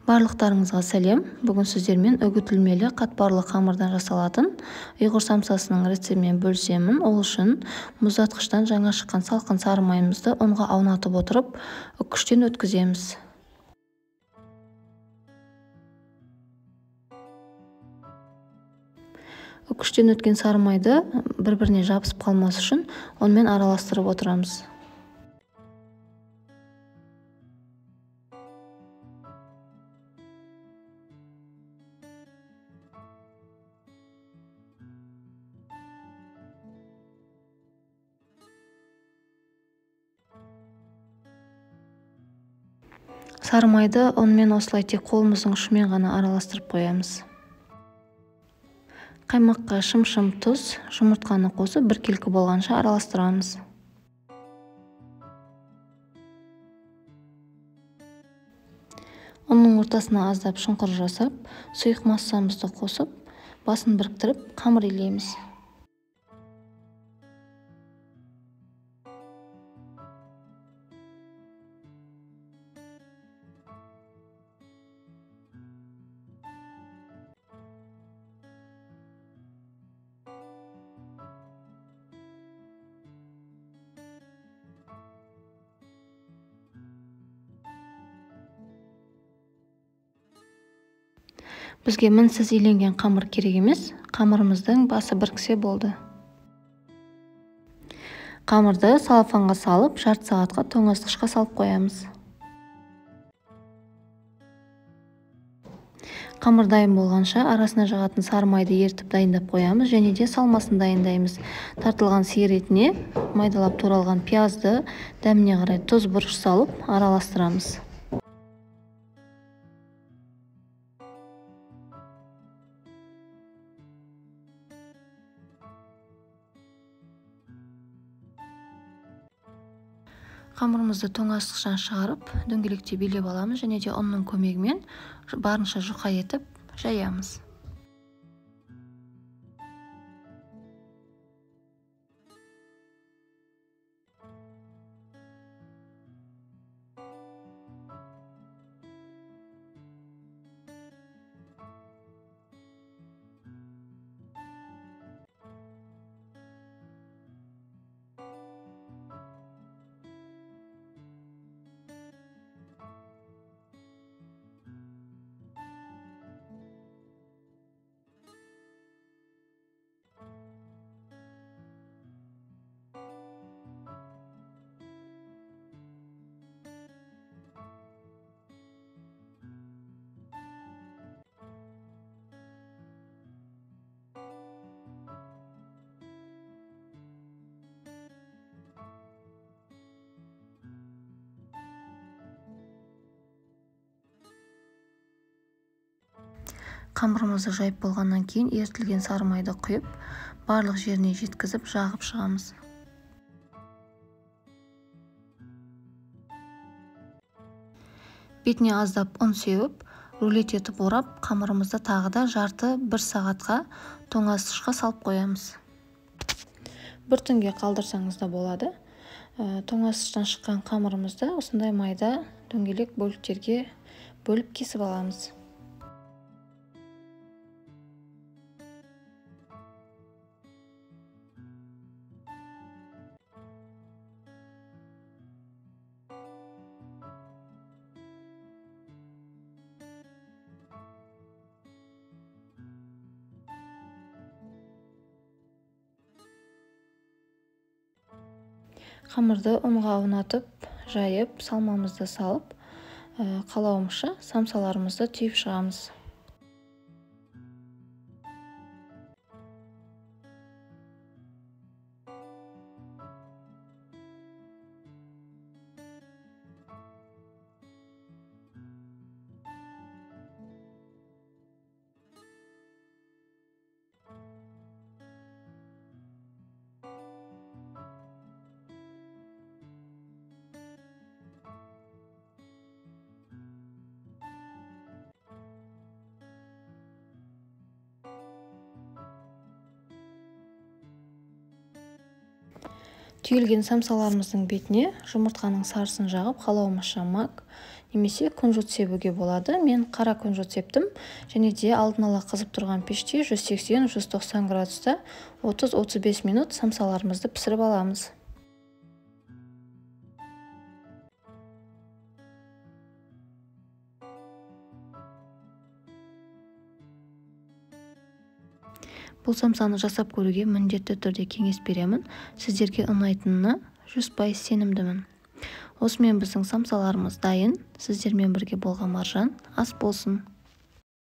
Барлықтарыңызға сәлем. Бүгін сіздермен үгітілмелі қатпарлы қамырдан жасалатын ұйғыр самсасының рецептімен бөлісемін. Ол үшін мұздатқыштан жаңа шыққан салқын сары майымызды ұнға аунатып отырып, үккіштен өткіземіз. Үккіштен өткен сары майды бір-біріне жабысып қалмас үшін онымен араластырып отырамыз. Сары майды онымен осылай тек қолымыздың ұшымен ғана араластырып қоямыз. Қаймаққа шым-шым тұз, жұмыртқаны қосып біркелкі болғанша араластырамыз. Оның ортасына аздап шұңқыр жасап, сұйық массамызды қосып, басын біріктіріп, қамыр илейміз. Бізге мінсіз иленген қамыр керек емес, қамырымыздың басы біріксе болды. Қамырды салафанға салып, жарты сағатқа тоңазытқышқа салып қоямыз. Қамыр дайын болғанша арасына жағатын сары майды ертіп дайындап қоямыз және де салмасын дайындаймыз. Тартылған сиыр етіне майдалап туралған пиязды дәміне қарай тұз бұрыш салып араластырамыз. Қамырымызды тоңазытқыштан шығарып, дөңгелекте билеп аламыз және де ұнның көмегімен барынша жұқа етіп жаямыз. Қамырымызды жайып болғаннан кейін ертілген сары майды құйып, барлық жеріне жеткізіп жағып шығамыз. Бетіне аздап ұн сеуіп, рулет етіп орап, қамырымызды тағы да жарты-бір сағатқа тоңазытқышқа салып қоямыз. Бір түнге қалдырсаңыз да болады. Тоңазытқыштан шыққан қамырымызды осындай майда дөңгелек бөліктерге бөліп кесіп аламыз. Қамырды ұнға аунатып, жайып, салмамызды салып, қалауымызша самсаларымызды түйіп шығамыз. Түйілген самсаларымыздың бетіне жұмыртқаның сарысын жағып, қалауымызша мак немесе күнжіт себуге болады. Мен қара күнжіт септім, және де алдын ала қызып тұрған пеште 180-190 градуста 30-35 минут самсаларымызды пісіріп аламыз. Бұл самсаны жасап көруге міндетті түрде кеңес беремін. Сіздерге ұнайтынына 100% сенімдімін. Осымен біздің самсаларымыз дайын. Сіздермен бірге болған Маржан. Ас болсын.